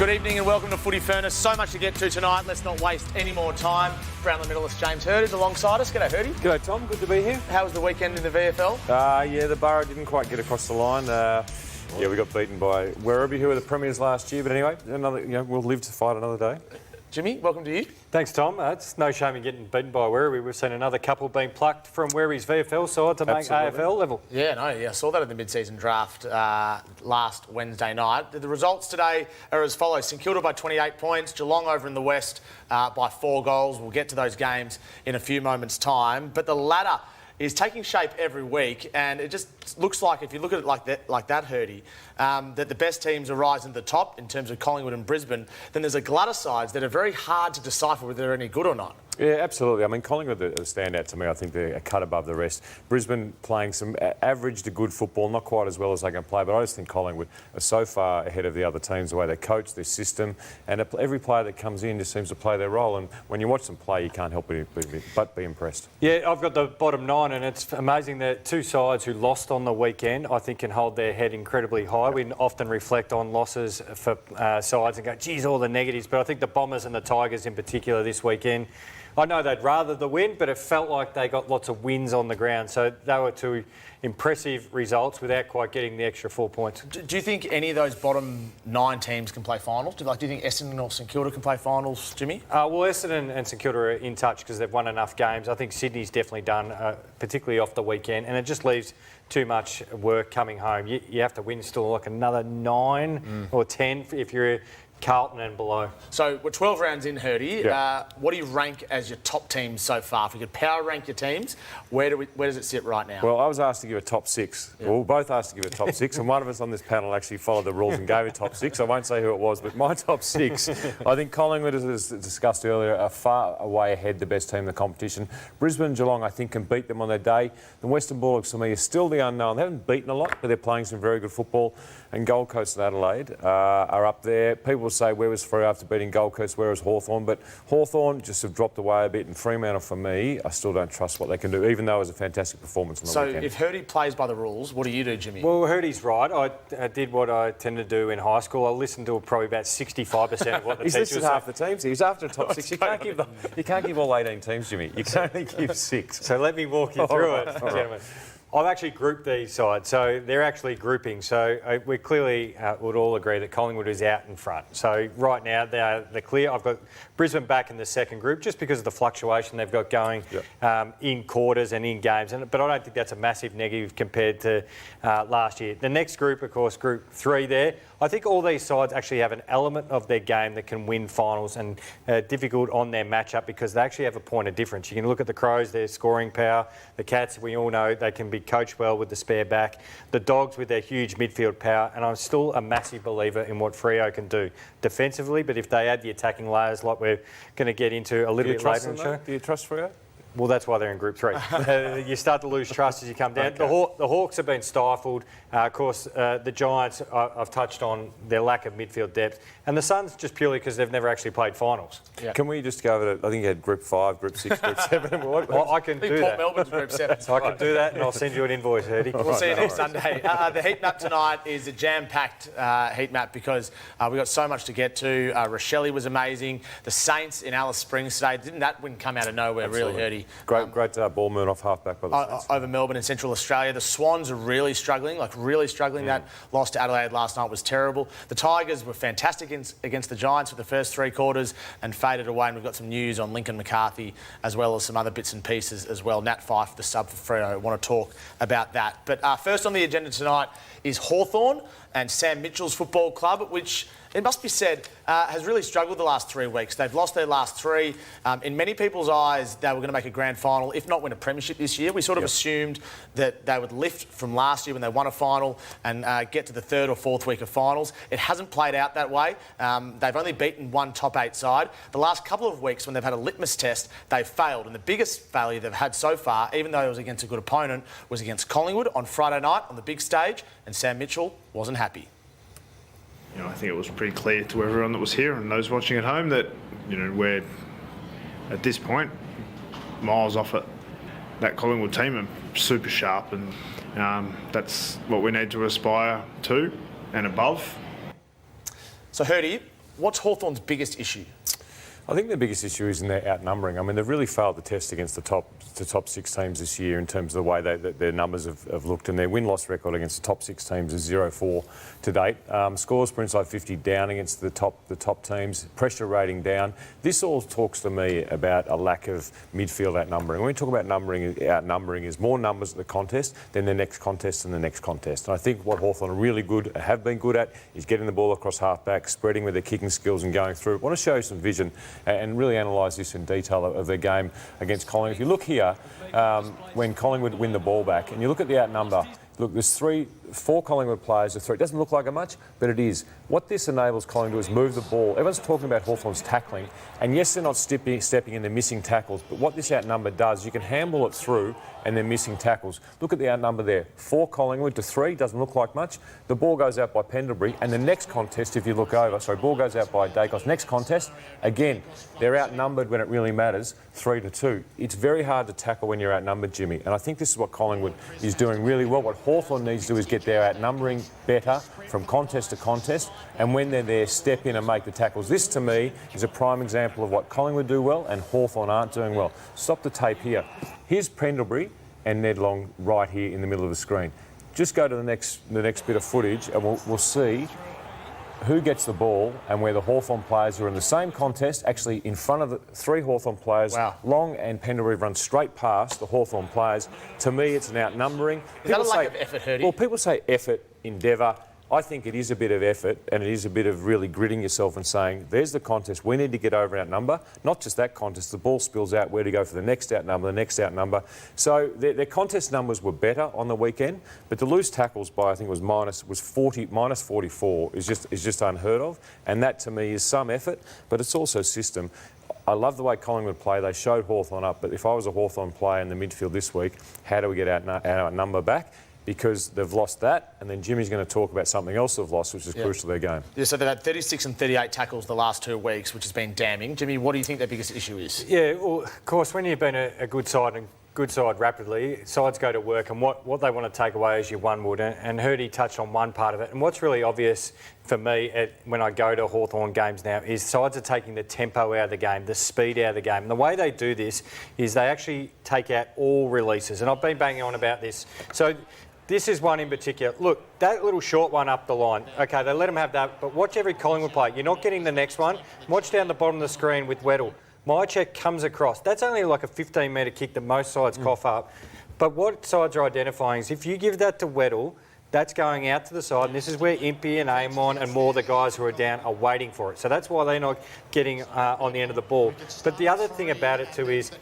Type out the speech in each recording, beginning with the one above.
Good evening and welcome to Footy Furnace. So much to get to tonight. Let's not waste any more time. Brownlow medalist James Hirdy is alongside us. G'day, Hirdy. G'day, Tom. Good to be here. How was the weekend in the VFL? Yeah, the Borough didn't quite get across the line. We got beaten by Werribee, who were the premiers last year. But anyway, we'll live to fight another day. Jimmy, welcome to you. Thanks, Tom. It's no shame in getting beaten by Werribee. We've seen another couple being plucked from Werribee's VFL side to make AFL level. Yeah, I saw that in the mid-season draft last Wednesday night. The results today are as follows. St Kilda by 28 points, Geelong over in the West by 4 goals. We'll get to those games in a few moments' time. But the ladder is taking shape every week, and it just looks like, if you look at it like that, Hirdy, that the best teams are rising to the top in terms of Collingwood and Brisbane. Then there's a glut of sides that are very hard to decipher whether they're any good or not. Yeah, absolutely. I mean, Collingwood are the standout to me. I think they're a cut above the rest. Brisbane playing some average to good football, not quite as well as they can play, but I just think Collingwood are so far ahead of the other teams, the way they coach, their system, and every player that comes in just seems to play their role. And when you watch them play, you can't help but be impressed. Yeah, I've got the bottom 9, and it's amazing that two sides who lost on the weekend, I think, can hold their head incredibly high. We often reflect on losses for sides and go, geez, all the negatives, but I think the Bombers and the Tigers in particular this weekend, I know they'd rather the win, but it felt like they got lots of wins on the ground. So they were two impressive results without quite getting the extra 4 points. Do you think any of those bottom 9 teams can play finals? Do you think Essendon or St Kilda can play finals, Jimmy? Well, Essendon and St Kilda are in touch because they've won enough games. I think Sydney's definitely done, particularly off the weekend, and it just leaves too much work coming home. You have to win still like another 9 or 10 if you're Carlton and below. So we're 12 rounds in, Hirdy. Yeah. What do you rank as your top teams so far? If we could power rank your teams, where does it sit right now? Well, I was asked to give a top 6. Yeah. Well, we were both asked to give a top 6, and one of us on this panel actually followed the rules and gave a top 6. I won't say who it was, but my top 6, I think Collingwood, as discussed earlier, are far away ahead, the best team in the competition. Brisbane and Geelong, I think, can beat them on their day. The Western Bulldogs, for me, are still the unknown. They haven't beaten a lot, but they're playing some very good football. And Gold Coast and Adelaide are up there. People will say, where was Freo after beating Gold Coast, where was Hawthorn? But Hawthorn just have dropped away a bit, and Fremantle, for me, I still don't trust what they can do, even though it was a fantastic performance on the weekend. So if Hirdy plays by the rules, what do you do, Jimmy? Well, Hirdy's right. I did what I tended to do in high school. I listened to probably about 65% of what the teachers He's listed half the teams. He's after a top 6. You can't give all 18 teams, Jimmy. You can only give 6. So let me walk you through it, gentlemen. I've actually grouped these sides, so they're actually grouping. So we clearly would all agree that Collingwood is out in front. So right now they're clear. I've got Brisbane back in the second group just because of the fluctuation they've got going in quarters and in games. But I don't think that's a massive negative compared to last year. The next group, of course, Group 3 there. I think all these sides actually have an element of their game that can win finals and difficult on their matchup because they actually have a point of difference. You can look at the Crows, their scoring power. The Cats, we all know they can be coached well with the spare back. The Dogs with their huge midfield power. And I'm still a massive believer in what Freo can do defensively. But if they add the attacking layers like we're going to get into a little bit later in the show. Do you trust Freo? Well, that's why they're in Group 3. You start to lose trust as you come down. Okay. The Hawks have been stifled. Of course, the Giants, I've touched on their lack of midfield depth. And the Suns, just purely because they've never actually played finals. Yeah. Can we just go over to, I think you had Group 5, Group 6, Group 7. Well, I can do that. Port Melbourne's Group 7. So I can do that and I'll send you an invoice, Hirdy. We'll see you next Sunday. The heat map tonight is a jam-packed heat map because we've got so much to get to. Rochelle was amazing. The Saints in Alice Springs today. Didn't that win come out of nowhere, Absolutely. Really, Hirdy? Great ball movement off half-back by the Saints. Over Melbourne in Central Australia. The Swans are really struggling. That loss to Adelaide last night was terrible. The Tigers were fantastic against the Giants for the first 3 quarters and faded away. And we've got some news on Lincoln McCarthy as well as some other bits and pieces as well. Nat Fyfe, the sub for Freo, I want to talk about that. But first on the agenda tonight is Hawthorn and Sam Mitchell's football club, which, it must be said, has really struggled the last 3 weeks. They've lost their last 3. In many people's eyes, they were going to make a grand final, if not win a premiership this year. We sort of assumed that they would lift from last year when they won a final and get to the 3rd or 4th week of finals. It hasn't played out that way. They've only beaten one top 8 side. The last couple of weeks when they've had a litmus test, they've failed. And the biggest failure they've had so far, even though it was against a good opponent, was against Collingwood on Friday night on the big stage, and Sam Mitchell wasn't happy. I think it was pretty clear to everyone that was here and those watching at home that, we're at this point miles off it. That Collingwood team are super sharp, and that's what we need to aspire to and above. So, Hirdy, What's Hawthorn's biggest issue? I think the biggest issue is in their outnumbering. I mean, they've really failed the test against the top 6 teams this year in terms of the way their numbers have looked, and their win-loss record against the top 6 teams is 0-4 to date. Scores per inside 50 down against the top teams. Pressure rating down. This all talks to me about a lack of midfield outnumbering. When we talk about outnumbering is more numbers at the contest than the next contest and the next contest. And I think what Hawthorn have been good at is getting the ball across half-back, spreading with their kicking skills and going through. I want to show you some vision and really analyse this in detail of their game against Collingwood. If you look here, when Collingwood win the ball back, and you look at the outnumber, look, there's 4 Collingwood players to 3. It doesn't look like it much, but it is. What this enables Collingwood is move the ball. Everyone's talking about Hawthorn's tackling, and yes, they're not stepping in, they're missing tackles, but what this outnumber does, you can handball it through and they're missing tackles. Look at the outnumber there. 4 Collingwood to 3, doesn't look like much. The ball goes out by Pendlebury, and the next contest, if you look over, ball goes out by Dacos. Next contest, again, they're outnumbered when it really matters, 3-2. It's very hard to tackle when you're outnumbered, Jimmy, and I think this is what Collingwood is doing really well. What Hawthorn needs to do is get their outnumbering better from contest to contest, and when they're there, step in and make the tackles. This, to me, is a prime example of what Collingwood do well and Hawthorn aren't doing well. Stop the tape here. Here's Pendlebury and Ned Long right here in the middle of the screen. Just go to the next bit of footage and we'll see who gets the ball and where the Hawthorn players are in the same contest, actually in front of the 3 Hawthorn players. Wow. Long and Pendlebury run straight past the Hawthorn players. To me, it's an outnumbering. Is that a lack of effort, Hirdy? Well, people say effort, endeavour. I think it is a bit of effort, and it is a bit of really gritting yourself and saying, there's the contest, we need to get over and outnumber. Not just that contest, the ball spills out, where to go for the next outnumber, the next outnumber. So their contest numbers were better on the weekend, but to lose tackles by, I think it was minus 44 is just unheard of, and that to me is some effort, but it's also system. I love the way Collingwood play. They showed Hawthorn up, but if I was a Hawthorn player in the midfield this week, how do we get our number back? Because they've lost that, and then Jimmy's going to talk about something else they've lost, which is crucial to their game. Yeah, so they've had 36 and 38 tackles the last 2 weeks, which has been damning. Jimmy, what do you think their biggest issue is? Yeah, well, of course, when you've been a good side rapidly, sides go to work, and what they want to take away is your one wood, and Hirdy touched on one part of it. And what's really obvious for me when I go to Hawthorn games now is sides are taking the tempo out of the game, the speed out of the game. And the way they do this is they actually take out all releases, and I've been banging on about this. So this is one in particular. Look, that little short one up the line. OK, they let them have that, but watch every Collingwood play. You're not getting the next one. Watch down the bottom of the screen with Weddle. My check comes across. That's only like a 15-metre kick that most sides cough up. But what sides are identifying is if you give that to Weddle, that's going out to the side, and this is where Impey and Amon and more the guys who are down are waiting for it. So that's why they're not getting on the end of the ball. But the other thing about it too is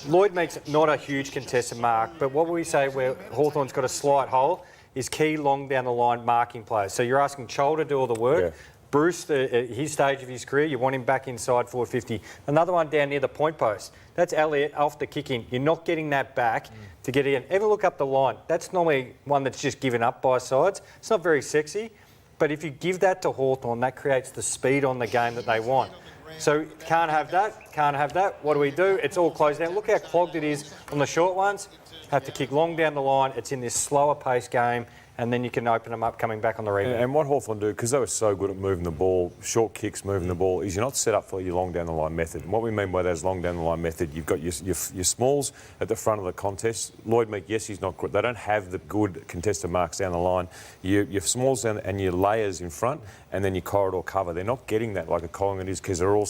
Lloyd makes not a huge contested mark, but what we say where Hawthorn's got a slight hole is key long down the line marking players. So you're asking Chol to do all the work. Yeah. Bruce, at his stage of his career, you want him back inside 450. Another one down near the point post. That's Elliott off the kick in. You're not getting that back to get in. Ever look up the line? That's normally one that's just given up by sides. It's not very sexy, but if you give that to Hawthorn, that creates the speed on the game that they want. So can't have that, can't have that. What do? It's all closed down. Look how clogged it is on the short ones. Have to kick long down the line. It's in this slower pace game, and then you can open them up coming back on the rebound. And what Hawthorn do, because they were so good at moving the ball, short kicks, moving the ball, is you're not set up for your long down the line method. And what we mean by that is long down the line method, you've got your smalls at the front of the contest. Lloyd Meek, yes, he's not good. They don't have the good contested marks down the line. Your smalls down and your layers in front, and then your corridor cover. They're not getting that like a Collingwood is because they're all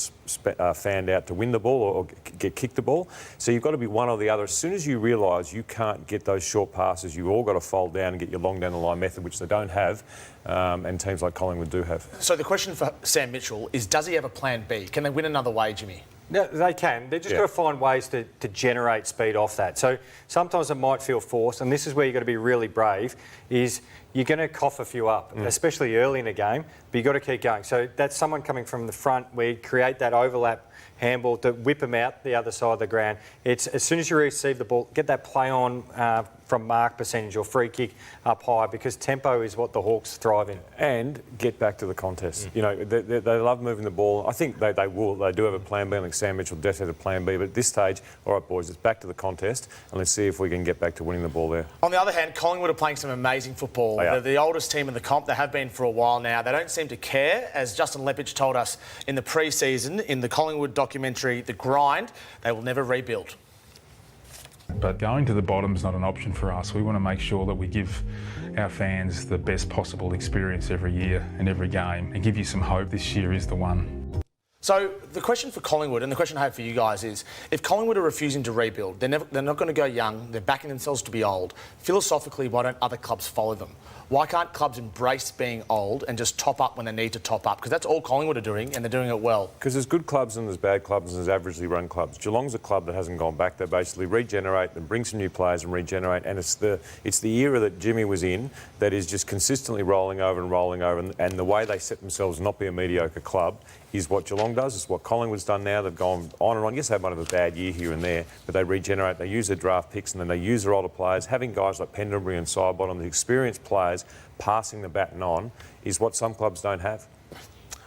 fanned out to win the ball or get kicked the ball. So you've got to be one or the other. As soon as you realise you can't get those short passes, you've all got to fold down and get your long down the line method, which they don't have, and teams like Collingwood do have. So the question for Sam Mitchell is, does he have a plan B? Can they win another way, Jimmy? No, they can. They've just got to find ways to generate speed off that. So sometimes it might feel forced, and this is where you've got to be really brave, is you're going to cough a few up, especially early in a game, but you've got to keep going. So that's someone coming from the front where you create that overlap handball to whip them out the other side of the ground. It's as soon as you receive the ball, get that play on from mark percentage or free kick up high, because tempo is what the Hawks thrive in. And get back to the contest. You know, they love moving the ball. I think they will. They do have a plan B. I think Sam Mitchell definitely has a plan B. But at this stage, all right, boys, it's back to the contest, and let's see if we can get back to winning the ball there. On the other hand, Collingwood are playing some amazing football They are. They're the oldest team in the comp. They have been for a while now. They don't seem to care. As Justin Lepage told us in the pre-season, in the Collingwood documentary, The Grind, they will never rebuild. But going to the bottom is not an option for us. We want to make sure that we give our fans the best possible experience every year and every game, and give you some hope this year is the one. So the question for Collingwood, and the question I have for you guys is, if Collingwood are refusing to rebuild, they're not going to go young, they're backing themselves to be old. Philosophically, why don't other clubs follow them? Why can't clubs embrace being old and just top up when they need to top up? Because that's all Collingwood are doing, and they're doing it well. Because there's good clubs and there's bad clubs and there's averagely run clubs. Geelong's a club that hasn't gone back. They basically regenerate and bring some new players and regenerate. And it's the era that Jimmy was in that is just consistently rolling over and rolling over. And the way they set themselves to not be a mediocre club is what Geelong does. It's what Collingwood's done now. They've gone on and on. Yes, they might have a bad year here and there, but they regenerate. They use their draft picks and then they use their older players. Having guys like Pendlebury and Sidebottom, the experienced players, passing the baton on is what some clubs don't have.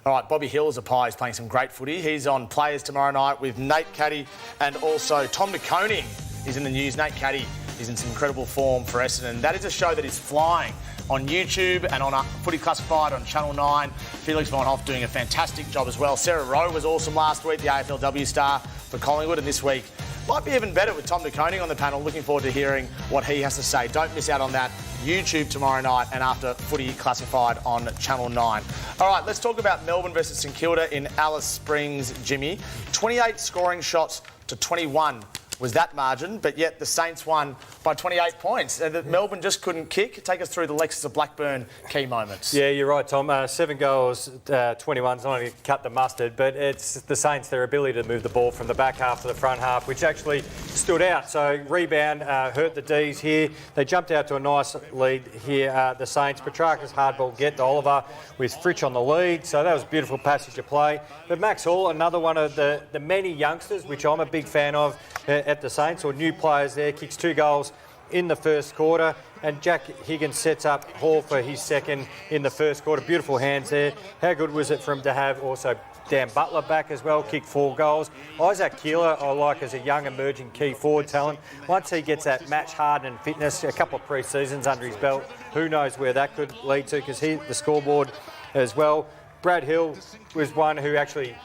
All right, Bobby Hill as a pie is playing some great footy. He's on Players tomorrow night with Nate Caddy and also Tom McConing is in the news. Nate Caddy is in some incredible form for Essendon. That is a show that is flying on YouTube and on Footy Classified on Channel 9. Felix Von Hoff doing a fantastic job as well. Sarah Rowe was awesome last week, the AFLW star for Collingwood, and this week might be even better with Tom McConing on the panel. Looking forward to hearing what he has to say. Don't miss out on that. YouTube tomorrow night and after Footy Classified on Channel 9. All right, let's talk about Melbourne versus St Kilda in Alice Springs, Jimmy. 28 scoring shots to 21 was that margin, but yet the Saints won by 28 points. Melbourne just couldn't kick. Take us through the Lexus of Blackburn key moments. Yeah, you're right, Tom. 7 goals, 21. It's not only cut the mustard, but it's the Saints, their ability to move the ball from the back half to the front half, which actually stood out. So rebound hurt the D's here. They jumped out to a nice lead here, the Saints. Petrarca's hardball get to Oliver with Fritsch on the lead. So that was a beautiful passage of play. But Max Hall, another one of the many youngsters, which I'm a big fan of at the Saints, or new players there, kicks 2 goals in the first quarter, and Jack Higgins sets up Hall for his second in the first quarter. Beautiful hands there. How good was it for him to have also Dan Butler back as well, kicked 4 goals. Isaac Keeler I like as a young emerging key forward talent. Once he gets that match hardened fitness, a couple of pre-seasons under his belt, who knows where that could lead to, because he the scoreboard as well. Brad Hill was one who actually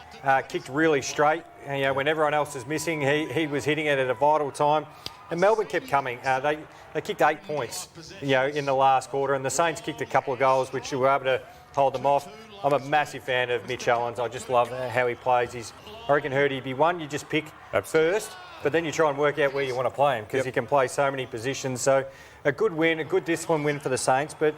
kicked really straight. And, you know, when everyone else was missing, he was hitting it at a vital time. And Melbourne kept coming. They kicked 8 points, you know, in the last quarter, and the Saints kicked a couple of goals, which were able to hold them off. I'm a massive fan of Mitch Owens. I just love how he plays. I reckon Hirdy be one you just pick first, but then you try and work out where you want to play him, because he can play so many positions. So a good win, a good discipline win for the Saints, but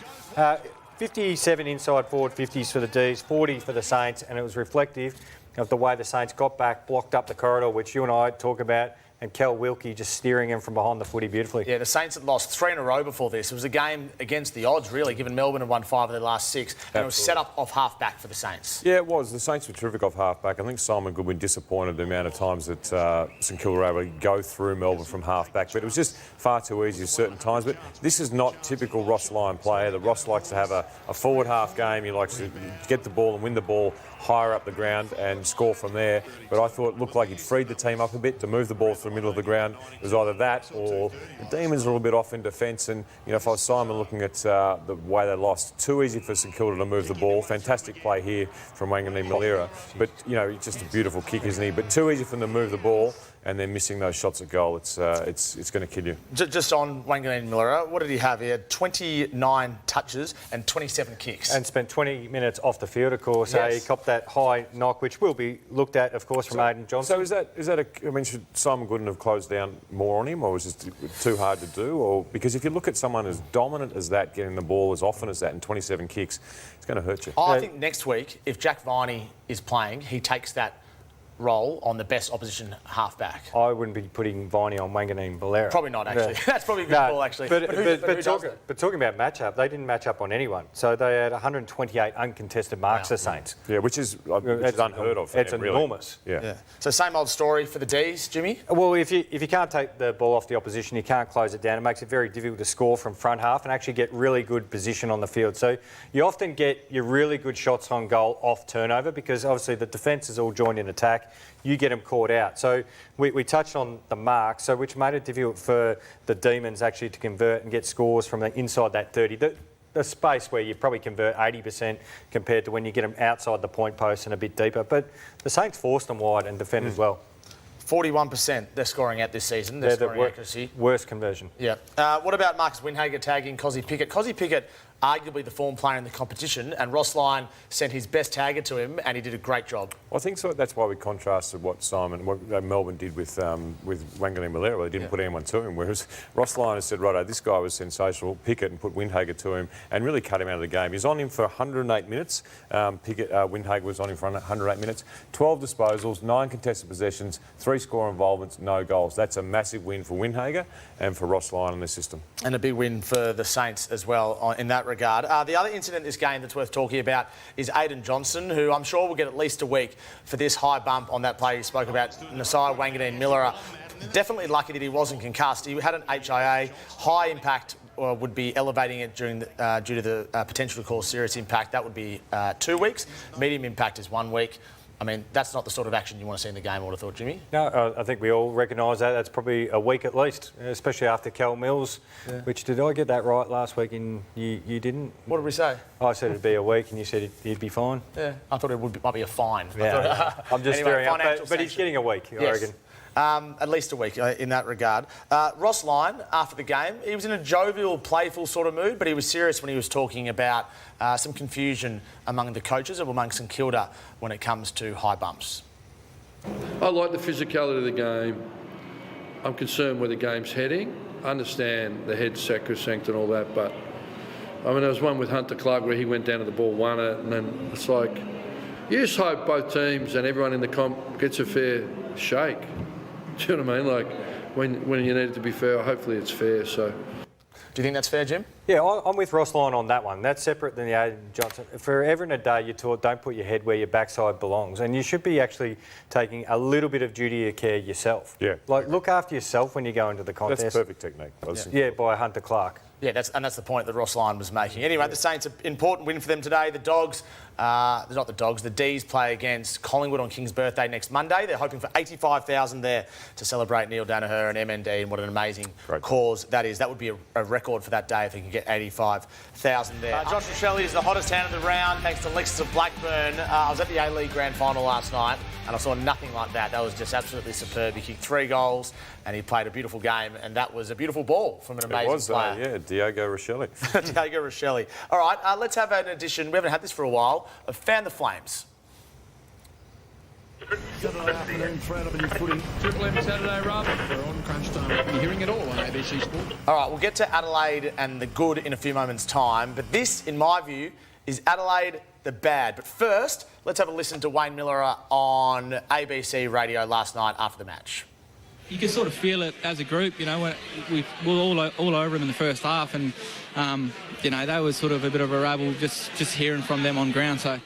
57 inside forward 50s for the D's, 40 for the Saints, and it was reflective of the way the Saints got back, blocked up the corridor, which you and I talk about, and Kel Wilkie just steering him from behind the footy beautifully. Yeah, the Saints had lost 3 in a row before this. It was a game against the odds, really, given Melbourne had won 5 of their last 6. And it was set up off half-back for the Saints. Yeah, it was. The Saints were terrific off half-back. I think Simon Goodwin disappointed the amount of times that St Kilda were able to go through Melbourne from half-back. But it was just far too easy at certain times. But this is not typical Ross Lyon player. The Ross likes to have a forward half game. He likes to get the ball and win the ball higher up the ground and score from there. But I thought it looked like he'd freed the team up a bit to move the ball to the middle of the ground. It was either that or the Demons were a little bit off in defence. And, you know, if I was Simon looking at the way they lost, too easy for St Kilda to move the ball. Fantastic play here from Wangani Malira. But, you know, just a beautiful kick, isn't he? But too easy for them to move the ball and then missing those shots at goal. It's going to kill you. Just on Wangani Malira, what did he have? He had 29 touches and 27 kicks. And spent 20 minutes off the field, of course. Yes. He copped that high knock, which will be looked at, of course, from Aidan Johnson. So is that I mean, should Simon Gooden have closed down more on him, or was it too hard to do? Or because if you look at someone as dominant as that, getting the ball as often as that, and 27 kicks, it's going to hurt you. I think next week, if Jack Viney is playing, he takes that role on the best opposition halfback. I wouldn't be putting Viney on Wangani Malira. Probably not, actually. Yeah. That's probably a good call, actually. But talking about matchup, they didn't match up on anyone. So they had 128 uncontested marks, the Saints. Yeah, which is unheard of. It's really. enormous. Yeah. So same old story for the D's, Jimmy? Well, if you can't take the ball off the opposition, you can't close it down. It makes it very difficult to score from front half and actually get really good position on the field. So you often get your really good shots on goal off turnover, because obviously the defence is all joined in attack. You get them caught out. So we touched on the mark, which made it difficult for the Demons actually to convert and get scores from inside that 30. a space where you probably convert 80% compared to when you get them outside the point post and a bit deeper. But the Saints forced them wide and defended well. 41% they're scoring at this season. They're scoring accuracy. Worst conversion. Yeah. What about Marcus Windhager tagging Cozzy Pickett? Cozzy Pickett, arguably the form player in the competition, and Ross Lyon sent his best tagger to him, and he did a great job. I think so. That's why we contrasted what Melbourne did with Wanganeen Malera. Well, they didn't put anyone to him, whereas Ross Lyon has said, righto, this guy was sensational. Pickett and put Windhager to him and really cut him out of the game. He's on him for 108 minutes. Windhager was on him for 108 minutes. 12 disposals, 9 contested possessions, 3 score involvements, no goals. That's a massive win for Windhager and for Ross Lyon in the system. And a big win for the Saints as well in that regard. The other incident in this game that's worth talking about is Aidan Johnson, who I'm sure will get at least a week for this high bump on that play you spoke about, Nasai Wanganeen Miller. Definitely lucky that he wasn't concussed. He had an HIA. High impact would be elevating it due to the potential to cause serious impact. That would be 2 weeks. Medium impact is 1 week. I mean, that's not the sort of action you want to see in the game, I would have thought, Jimmy. No, I think we all recognise that. That's probably a week at least, especially after Cal Mills, which did I get that right last week and you didn't? What did we say? I said it'd be a week and you said he'd be fine. Yeah, I thought it might be a fine. Yeah, I'm just anyway, stirring up, but he's getting a week, I reckon. At least a week in that regard. Ross Lyon, after the game, he was in a jovial, playful sort of mood, but he was serious when he was talking about some confusion among the coaches or among St Kilda when it comes to high bumps. I like the physicality of the game. I'm concerned where the game's heading. I understand the head sacrosanct and all that, but I mean, there was one with Hunter Clark where he went down to the ball, won it, and then it's like, you just hope both teams and everyone in the comp gets a fair shake. Do you know what I mean? Like, when you need it to be fair, hopefully it's fair, so. Do you think that's fair, Jim? Yeah, I'm with Ross Lyon on that one. That's separate than the Aidan Johnson. Forever and a day you're taught don't put your head where your backside belongs, and you should be actually taking a little bit of duty of care yourself. Yeah. Like, look after yourself when you go into the contest. That's perfect technique. Yeah, by Hunter Clark. Yeah, that's the point that Ross Lyon was making. Anyway, the Saints, an important win for them today. The Dogs, not the Dogs, the D's play against Collingwood on King's birthday next Monday. They're hoping for 85,000 there to celebrate Neil Danaher and MND, and what an amazing cause that is. That would be a record for that day if they can get 85,000 there. Josh Rochelle is the hottest hand of the round thanks to Alexis of Blackburn. I was at the A-League Grand Final last night and I saw nothing like that. That was just absolutely superb. He kicked 3 goals and he played a beautiful game, and that was a beautiful ball from an amazing player. Yeah, Diego Rochelle. Diego Rochelle. All right, let's have an edition. We haven't had this for a while. Of Fan the Flames. Saturday afternoon, Fred, up in your footy. Triple M Saturday, Rob. We're on crunch time. You're hearing it all on ABC Sport. All right, we'll get to Adelaide and the good in a few moments' time. But this, in my view, is Adelaide the bad. But first, let's have a listen to Wayne Miller on ABC radio last night after the match. You can sort of feel it as a group, you know, when we were all over them in the first half, and, you know, they were sort of a bit of a rabble just hearing from them on ground, so...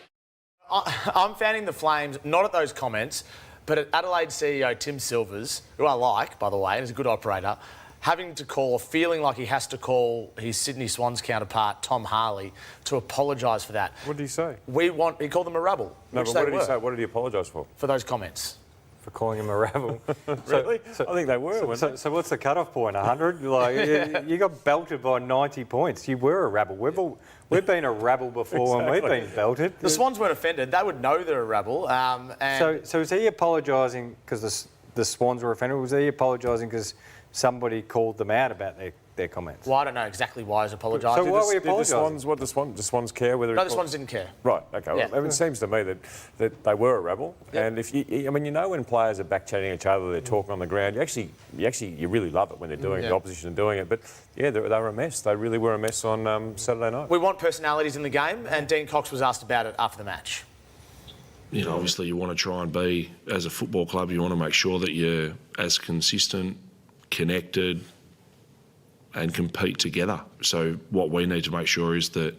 I'm fanning the Flames, not at those comments, but at Adelaide CEO Tim Silvers, who I like, by the way, and is a good operator, having to call, feeling like he has to call his Sydney Swans counterpart, Tom Harley, to apologise for that. What did he say? He called them a rabble. No, but what did he say? What did he apologise for? For those comments. For calling him a rabble. Really? I think they were. So what's the cut-off point? 100? Like, you got belted by 90 points. You were a rabble. We've been a rabble before and we've been belted. The Swans weren't offended. They would know they're a rabble. So is he apologising because the Swans were offended? Or was he apologising because somebody called them out about their comments? Well, I don't know exactly why he's apologising. So why were we apologising? The Swans care whether... No, the Swans didn't care. Right, OK. Well, Yeah. it seems to me that they were a rebel. Yep. And if you know when players are back-chatting each other, they're talking on the ground, you really love it when they're doing it, the opposition are doing it. But, yeah, they were a mess. They really were a mess on Saturday night. We want personalities in the game, and Dean Cox was asked about it after the match. You know, obviously you want to try and be, as a football club, you want to make sure that you're as consistent, connected, and compete together. So what we need to make sure is that,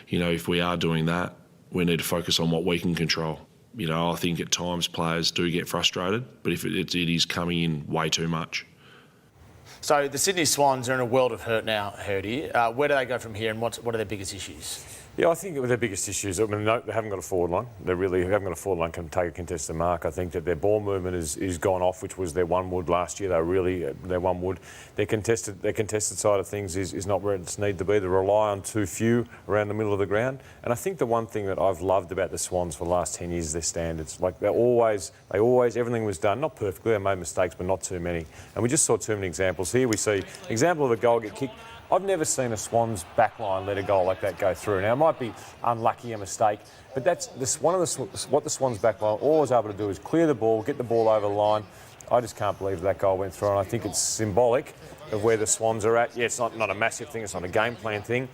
you know, if we are doing that, we need to focus on what we can control. You know, I think at times players do get frustrated, but if it is coming in way too much. So the Sydney Swans are in a world of hurt now, Hirdy. Where do they go from here, and what are their biggest issues? Yeah, I think their biggest issues, they haven't got a forward line. They really haven't got a forward line can take a contested mark. I think that their ball movement is gone off, which was their one wood last year. Their one wood. Their contested side of things is not where it's need to be. They rely on too few around the middle of the ground. And I think the one thing that I've loved about the Swans for the last 10 years is their standards. Like they always, everything was done, not perfectly, they made mistakes, but not too many. And we just saw too many examples. Here we see example of a goal get kicked. I've never seen a Swans backline let a goal like that go through. Now, it might be unlucky, a mistake, but that's what the Swans backline always able to do is clear the ball, get the ball over the line. I just can't believe that goal went through, and I think it's symbolic of where the Swans are at. Yeah, it's not a massive thing, it's not a game plan thing,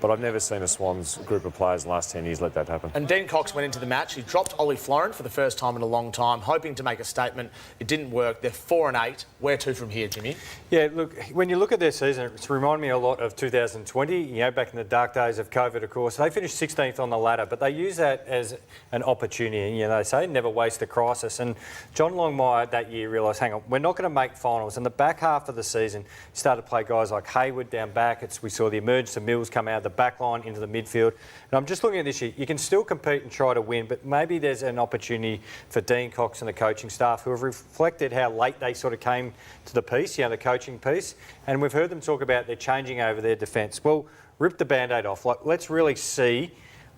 but I've never seen a Swans group of players in the last 10 years let that happen. And Dean Cox went into the match. He dropped Ollie Florent for the first time in a long time, hoping to make a statement. It didn't work. They're 4-8. Where to from here, Jimmy? Yeah, look, when you look at their season, it's reminded me a lot of 2020, back in the dark days of COVID, of course. They finished 16th on the ladder, but they use that as an opportunity. They say never waste a crisis. And John Longmire that year realised, hang on, we're not going to make finals. In the back half of the season, started to play guys like Hayward down back. We saw the emergence of Mills come out of the back line into the midfield. And I'm just looking at this year. You can still compete and try to win, but maybe there's an opportunity for Dean Cox and the coaching staff who have reflected how late they sort of came to the piece, the coaching piece. And we've heard them talk about they're changing over their defence. Well, rip the Band-Aid off. Let's really see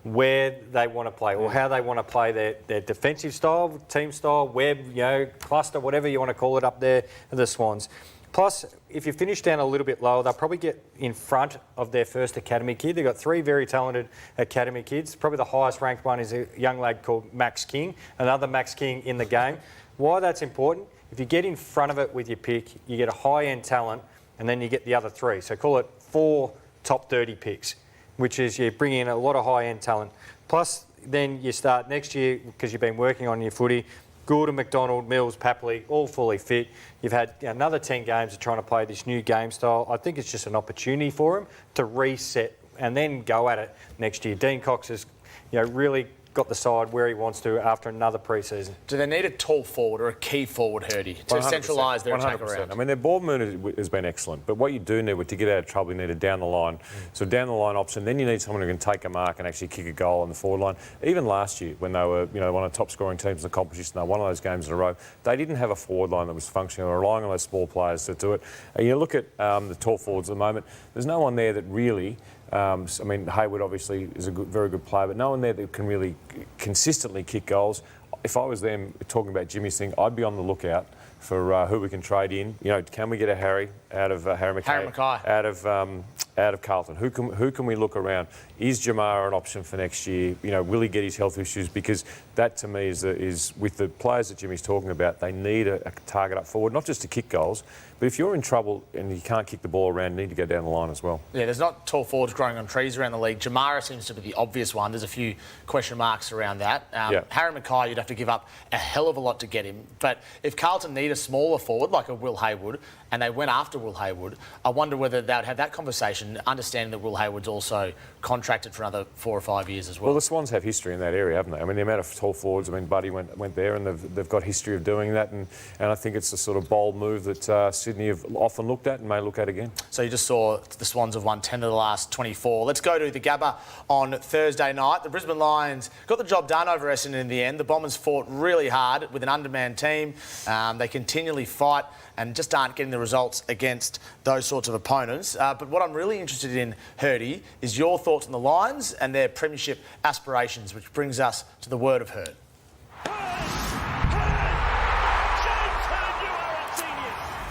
where they want to play or how they want to play their defensive style, team style, web, cluster, whatever you want to call it up there at the Swans. Plus, if you finish down a little bit lower, they'll probably get in front of their first academy kid. They've got 3 very talented academy kids. Probably the highest ranked one is a young lad called Max King, another Max King in the game. Why that's important? If you get in front of it with your pick, you get a high-end talent, and then you get the other 3. So call it 4 top 30 picks, which is you bring in a lot of high-end talent. Plus, then you start next year, because you've been working on your footy, Goulden, McDonald, Mills, Papley, all fully fit. You've had another 10 games of trying to play this new game style. I think it's just an opportunity for them to reset and then go at it next year. Dean Cox has really got the side where he wants to after another pre-season. Do they need a tall forward or a key forward, Hirdy, to centralise their attack around? I mean, their ball movement has been excellent, but what you do need to get out of trouble, you need a down the line. So down the line option, then you need someone who can take a mark and actually kick a goal on the forward line. Even last year, when they were one of the top scoring teams in the competition, they won one of those games in a row. They didn't have a forward line that was functioning. They were relying on those small players to do it. And you look at the tall forwards at the moment. There's no one there that really. Hayward obviously is a very good player, but no one there that can really consistently kick goals. If I was them talking about Jimmy's thing, I'd be on the lookout for who we can trade in. Can we get a Harry out of Harry McKay out of Carlton? Who can we look around? Is Jamara an option for next year? Will he get his health issues? Because that to me is with the players that Jimmy's talking about, they need a target up forward, not just to kick goals, but if you're in trouble and you can't kick the ball around, you need to go down the line as well. Yeah, there's not tall forwards growing on trees around the league. Jamara seems to be the obvious one. There's a few question marks around that. Harry McKay, you'd have to give up a hell of a lot to get him. But if Carlton need a smaller forward like a Will Hayward, and they went after Will Hayward, I wonder whether they would have that conversation, understanding that Will Hayward's also contracted for another 4 or 5 years as well. Well, the Swans have history in that area, haven't they? I mean, the amount of tall forwards, Buddy went there, and they've got history of doing that, and I think it's a sort of bold move that Sydney have often looked at and may look at again. So you just saw the Swans have won 10 of the last 24. Let's go to the Gabba on Thursday night. The Brisbane Lions got the job done over Essendon in the end. The Bombers fought really hard with an undermanned team. They continually fight and just aren't getting the results against those sorts of opponents. But what I'm really interested in, Hirdy, is your thoughts on the Lions and their premiership aspirations, which brings us to the word of Herd.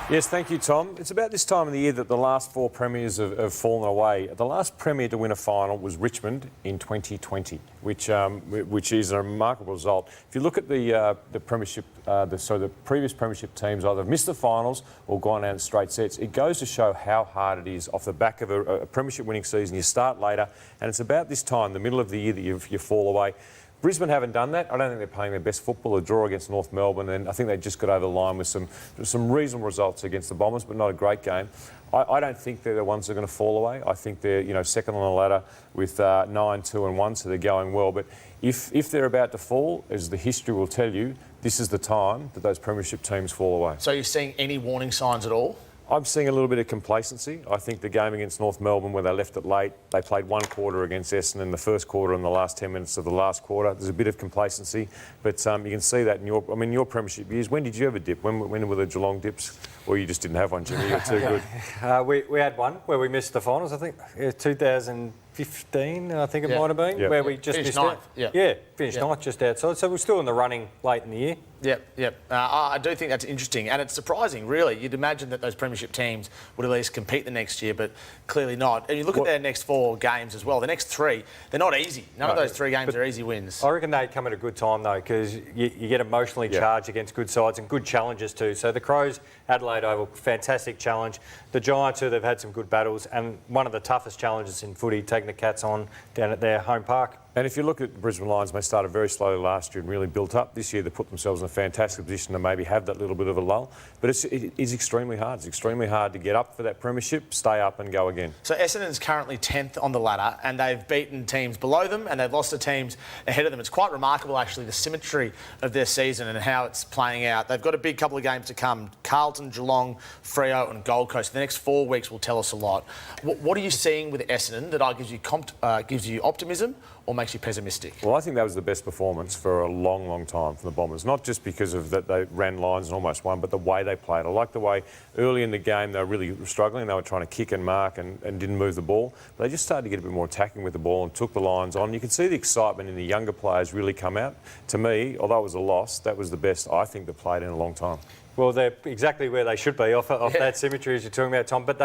Yes, thank you, Tom. It's about this time of the year that the last 4 premiers have fallen away. The last premier to win a final was Richmond in 2020, which is a remarkable result. If you look at the premiership, the previous premiership teams either missed the finals or gone out in straight sets. It goes to show how hard it is off the back of a premiership winning season. You start later, and it's about this time, the middle of the year, that you fall away. Brisbane haven't done that. I don't think they're playing their best football. A draw against North Melbourne, and I think they just got over the line with some reasonable results against the Bombers, but not a great game. I don't think they're the ones that are going to fall away. I think they're second on the ladder with 9-2-1, so they're going well. But if they're about to fall, as the history will tell you, this is the time that those premiership teams fall away. So you're seeing any warning signs at all? I'm seeing a little bit of complacency. I think the game against North Melbourne, where they left it late, they played one quarter against Essendon in the first quarter and the last 10 minutes of the last quarter. There's a bit of complacency, but you can see that in your premiership years. When did you ever dip? When were the Geelong dips? Or you just didn't have one, Jimmy? You're too good. We had one where we missed the finals, I think, 2015, I think it might have been, where we just finished missed ninth. out. Finished ninth, just outside. So we're still in the running late in the year. Yep. I do think that's interesting, and it's surprising, really. You'd imagine that those premiership teams would at least compete the next year, but clearly not. And you look at their next 4 games as well. The next 3, they're not easy. None of those 3 games are easy wins. I reckon they come at a good time, though, because you get emotionally charged against good sides and good challenges too. So the Crows, Adelaide Oval, fantastic challenge. The Giants, too, they've had some good battles, and one of the toughest challenges in footy, taking the Cats on down at their home park. And if you look at the Brisbane Lions, they started very slowly last year and really built up. This year, they put themselves in a fantastic position to maybe have that little bit of a lull. But it is extremely hard. It's extremely hard to get up for that premiership, stay up and go again. So Essendon's currently 10th on the ladder, and they've beaten teams below them and they've lost to teams ahead of them. It's quite remarkable, actually, the symmetry of their season and how it's playing out. They've got a big couple of games to come. Carlton, Geelong, Freo and Gold Coast. The next 4 weeks will tell us a lot. What are you seeing with Essendon that gives you optimism or makes you pessimistic? Well, I think that was the best performance for a long, long time from the Bombers. Not just because of that they ran lines and almost won, but the way they played. I like the way early in the game they were really struggling. They were trying to kick and mark and didn't move the ball. But they just started to get a bit more attacking with the ball and took the lines on. You can see the excitement in the younger players really come out. To me, although it was a loss, that was the best I think they've played in a long time. Well, they're exactly where they should be off that symmetry as you're talking about, Tom. But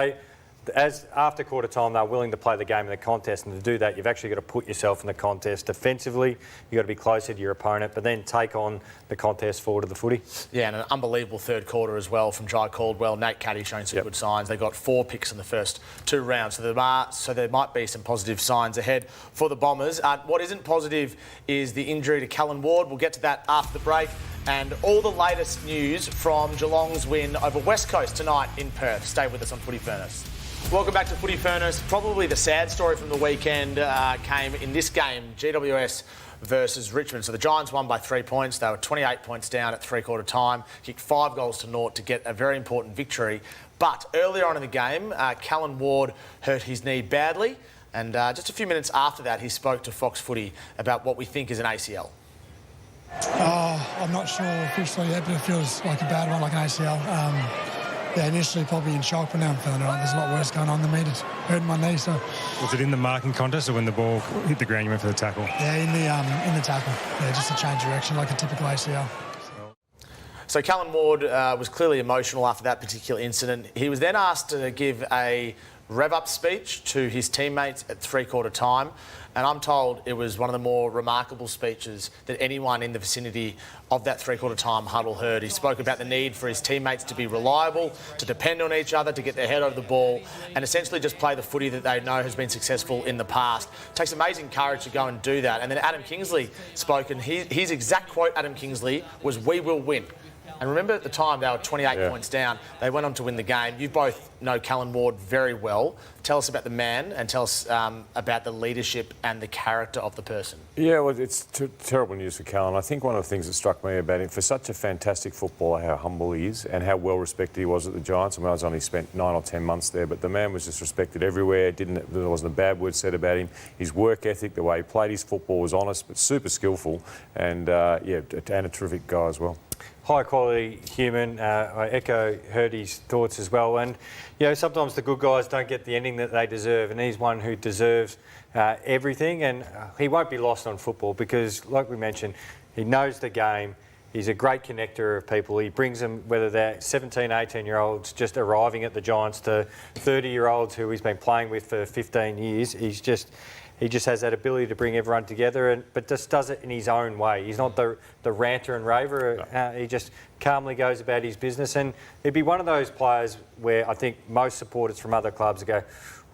as after quarter time, they're willing to play the game in the contest, and to do that, you've actually got to put yourself in the contest. Defensively, you've got to be closer to your opponent, but then take on the contest forward of the footy. Yeah, and an unbelievable third quarter as well from Jai Caldwell. Nate Caddy showing some good signs. They got 4 picks in the first 2 rounds, so there might be some positive signs ahead for the Bombers. What isn't positive is the injury to Callan Ward. We'll get to that after the break. And all the latest news from Geelong's win over West Coast tonight in Perth. Stay with us on Footy Furnace. Welcome back to Footy Furnace. Probably the sad story from the weekend came in this game, GWS versus Richmond. So the Giants won by 3 points. They were 28 points down at three-quarter time, kicked 5 goals to naught to get a very important victory. But earlier on in the game, Callan Ward hurt his knee badly. And just a few minutes after that, he spoke to Fox Footy about what we think is an ACL. I'm not sure officially yet, but it feels like a bad one, like an ACL. Initially probably in shock, but now I'm feeling all right. There's a lot worse going on than me. It's hurting my knee. So, was it in the marking contest or when the ball hit the ground you went for the tackle? Yeah, in the tackle. Yeah, just a change of direction, like a typical ACL. So Callan Ward was clearly emotional after that particular incident. He was then asked to give a rev-up speech to his teammates at three-quarter time. And I'm told it was one of the more remarkable speeches that anyone in the vicinity of that three-quarter time huddle heard. He spoke about the need for his teammates to be reliable, to depend on each other, to get their head over the ball, and essentially just play the footy that they know has been successful in the past. It takes amazing courage to go and do that. And then Adam Kingsley spoke, and his exact quote, Adam Kingsley, was, "We will win." And remember at the time they were 28 points down. They went on to win the game. You both know Callan Ward very well. Tell us about the man and tell us about the leadership and the character of the person. Yeah, well, it's terrible news for Callan. I think one of the things that struck me about him, for such a fantastic footballer, how humble he is and how well respected he was at the Giants. I mean, I was only spent 9 or 10 months there, but the man was just respected everywhere. There wasn't a bad word said about him. His work ethic, the way he played his football was honest, but super skillful, and and a terrific guy as well. High quality human. I echo Hirdy's thoughts as well. And, sometimes the good guys don't get the ending that they deserve. And he's one who deserves everything. And he won't be lost on football because, like we mentioned, he knows the game. He's a great connector of people. He brings them, whether they're 17, 18-year-olds just arriving at the Giants to 30-year-olds who he's been playing with for 15 years. He just has that ability to bring everyone together, but just does it in his own way. He's not the ranter and raver. No. He just calmly goes about his business. And he'd be one of those players where I think most supporters from other clubs would go,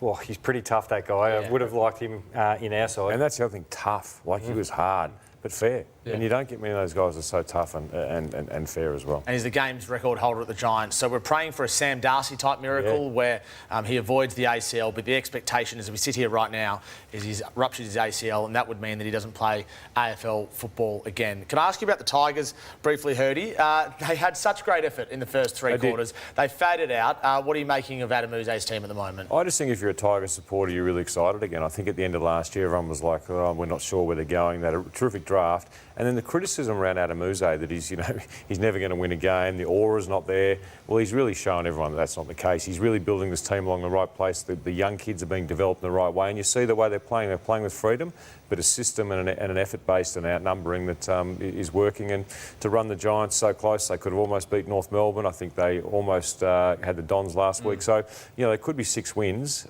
well, he's pretty tough, that guy. Yeah. I would have liked him in our side. And that's the other thing, tough. Like he was hard, but fair. And you don't get many of those guys that are so tough and fair as well. And he's the game's record holder at the Giants. So we're praying for a Sam Darcy-type miracle where he avoids the ACL, but the expectation as we sit here right now is he's ruptured his ACL, and that would mean that he doesn't play AFL football again. Can I ask you about the Tigers briefly, Hirdy? They had such great effort in the first three quarters. They faded out. What are you making of Adam Uze's team at the moment? I just think if you're a Tigers supporter, you're really excited again. I think at the end of last year, everyone was like, oh, we're not sure where they're going. They had a terrific draft. And then the criticism around Adam Uze that he's never going to win a game, the aura's not there. Well, he's really shown everyone that that's not the case. He's really building this team along the right place. The young kids are being developed in the right way, and you see the way they're playing. They're playing with freedom, but a system and an effort-based and outnumbering that is working. And to run the Giants so close, they could have almost beat North Melbourne. I think they almost had the Dons last week. So, there could be 6 wins.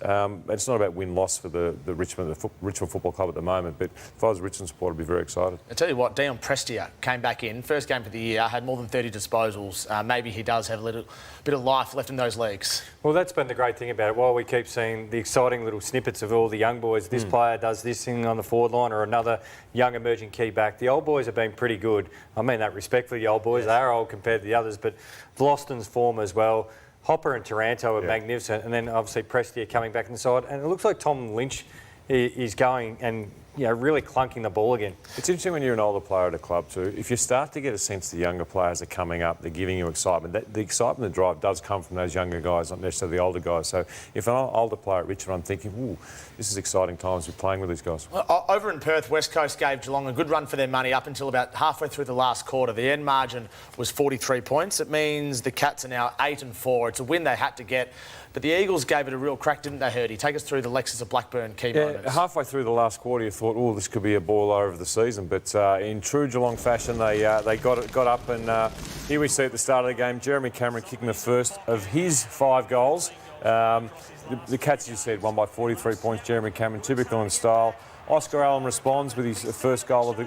It's not about win-loss for the Richmond Football Club at the moment, but if I was a Richmond supporter, I'd be very excited. I tell you what, Dion Prestia came back in, first game for the year, had more than 30 disposals. Maybe he does have a little bit of life left in those legs. Well, that's been the great thing about it. While we keep seeing the exciting little snippets of all the young boys, this player does this thing on the forward line or another young emerging key back, the old boys have been pretty good. I mean that respectfully, the old boys, they are old compared to the others, but Vlosten's form as well. Hopper and Taranto are magnificent, and then obviously Prestia coming back inside, and it looks like Tom Lynch is going and really clunking the ball again. It's interesting when you're an older player at a club too. If you start to get a sense the younger players are coming up, they're giving you excitement. The excitement, the drive does come from those younger guys, not necessarily the older guys. So if an older player at Richmond, I'm thinking, ooh, this is exciting times to be playing with these guys. Well, over in Perth, West Coast gave Geelong a good run for their money up until about halfway through the last quarter. The end margin was 43 points. It means the Cats are now 8-4. It's a win they had to get. But the Eagles gave it a real crack, didn't they, Hirdy? Take us through the Lexus of Blackburn key moments. Halfway through the last quarter, you thought, oh, this could be a boiler over the season. But in true Geelong fashion, they got up. And here we see at the start of the game, Jeremy Cameron kicking the first of his 5 goals. The Cats, you said, won by 43 points. Jeremy Cameron, typical in style. Oscar Allen responds with his first goal of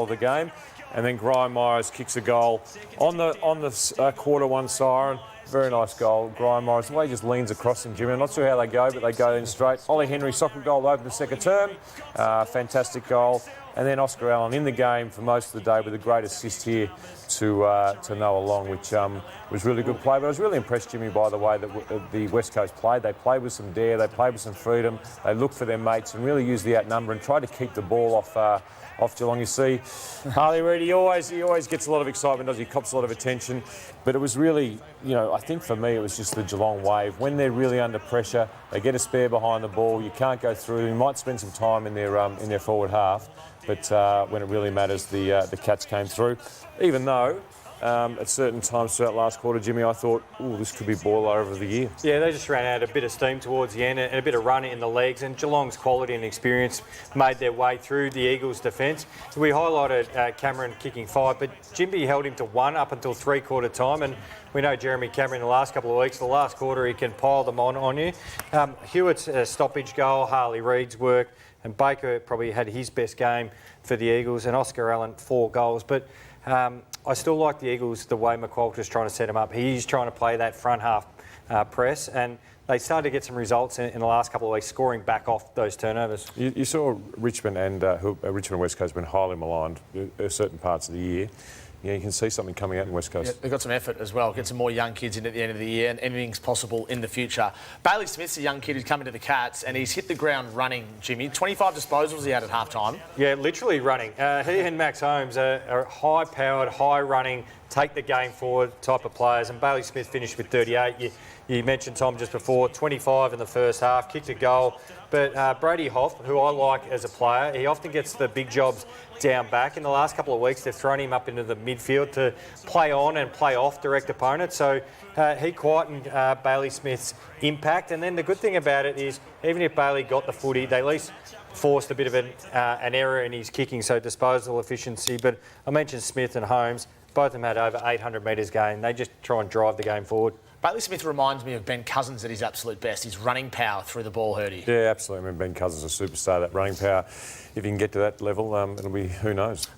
the game. And then Graham Myers kicks a goal on the quarter one siren. Very nice goal, Graham Myers. The way he just leans across him, Jimmy. I'm not sure how they go, but they go in straight. Ollie Henry, soccer goal, open the second term. Fantastic goal. And then Oscar Allen in the game for most of the day with a great assist here to Noah Long, which was really good play. But I was really impressed, Jimmy, by the way that the West Coast played. They played with some dare, they played with some freedom. They looked for their mates and really used the outnumber and tried to keep the ball off Geelong. You see, Harley Reid, he always gets a lot of excitement, does he? Cops a lot of attention. But it was really, I think for me it was just the Geelong wave. When they're really under pressure, they get a spare behind the ball. You can't go through. You might spend some time in their forward half, but when it really matters, the Cats came through. Even though at certain times throughout last quarter, Jimmy, I thought, oh, this could be boiler over the year. Yeah, they just ran out a bit of steam towards the end and a bit of run in the legs, and Geelong's quality and experience made their way through the Eagles' defence. We highlighted Cameron kicking 5, but Jimby held him to 1 up until 3-quarter time, and we know Jeremy Cameron in the last couple of weeks, the last quarter, he can pile them on you. Hewitt's stoppage goal, Harley Reid's work, and Baker probably had his best game for the Eagles, and Oscar Allen 4 goals. But I still like the Eagles, the way McQualter's trying to set them up. He's trying to play that front half press, and they started to get some results in the last couple of weeks, scoring back off those turnovers. You saw Richmond and West Coast have been highly maligned certain parts of the year. You can see something coming out in West Coast. Yeah, they've got some effort as well. Get some more young kids in at the end of the year, and anything's possible in the future. Bailey Smith's a young kid who's come into the Cats, and he's hit the ground running, Jimmy. 25 disposals he had at half-time. Yeah, literally running. He and Max Holmes are high-powered, high-running, take the game forward type of players, and Bailey Smith finished with 38. You mentioned, Tom, just before, 25 in the first half, kicked a goal. But Brady Hoff, who I like as a player, he often gets the big jobs down back. In the last couple of weeks, they've thrown him up into the midfield to play on and play off direct opponents. So he quietened Bailey Smith's impact. And then the good thing about it is, even if Bailey got the footy, they at least forced a bit of an error in his kicking, so disposal efficiency. But I mentioned Smith and Holmes. Both of them had over 800 metres gained. They just try and drive the game forward. Bailey Smith reminds me of Ben Cousins at his absolute best. His running power through the ball, Hirdy. Yeah, absolutely. I mean, Ben Cousins is a superstar, that running power. If he can get to that level, it'll be, who knows.